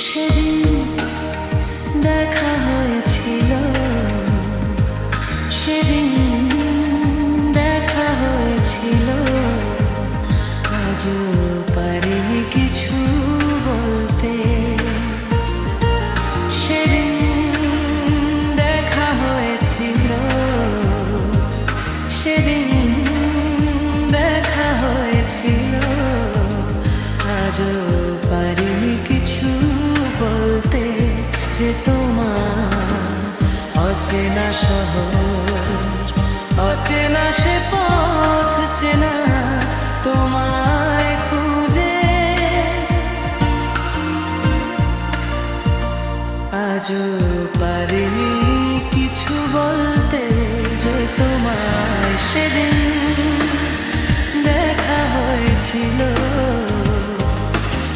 সেদিন দেখা হয়েছিল, সেদিন দেখা হয়েছিল, আজও পারিনি কিছু বলতে। সেদিন দেখা হয়েছিল, সেদিন দেখা হয়েছিল, আজও পারিনি কিছু বলতে। যে তোমার অচেনা শহর, অচেনা সে পথ চেনা, তোমায় খুঁজে আজও পারিনি কিছু বলতে। যে তোমায় সেদিন দেখা হয়েছিল,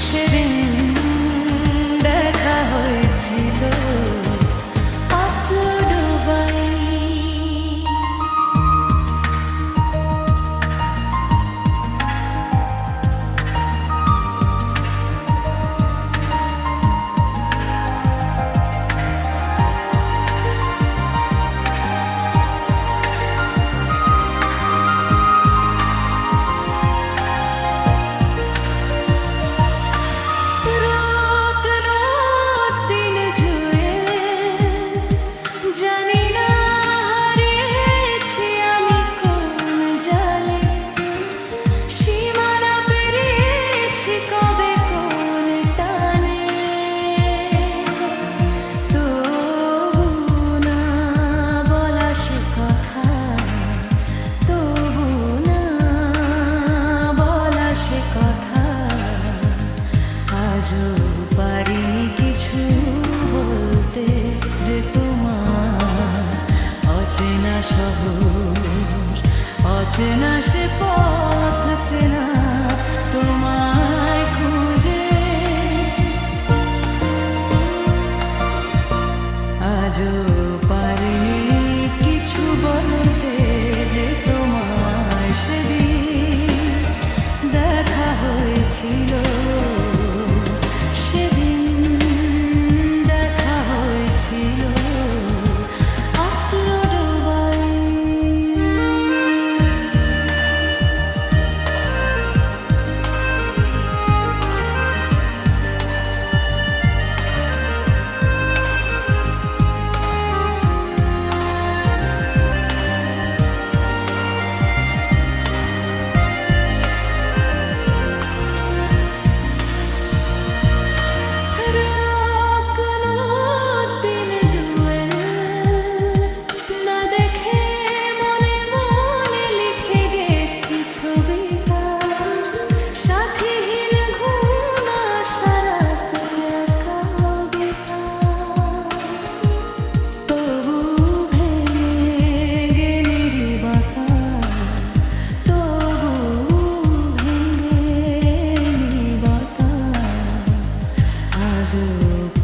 সেদিন দেখা হয়েছিল। আজও পারিনি কিছু বলতে। যে তোমার অচেনা শহর, অচেনা সে পথ চেনা, তোমায় খুঁজে আজও পারিনি কিছু বলতে। যে তোমায় সেদিন দেখা হয়েছিল,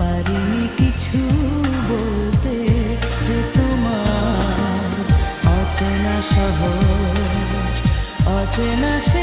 পারিনি কিছু বলতে। যে তোমার অচেনা শহর, অচেনা সে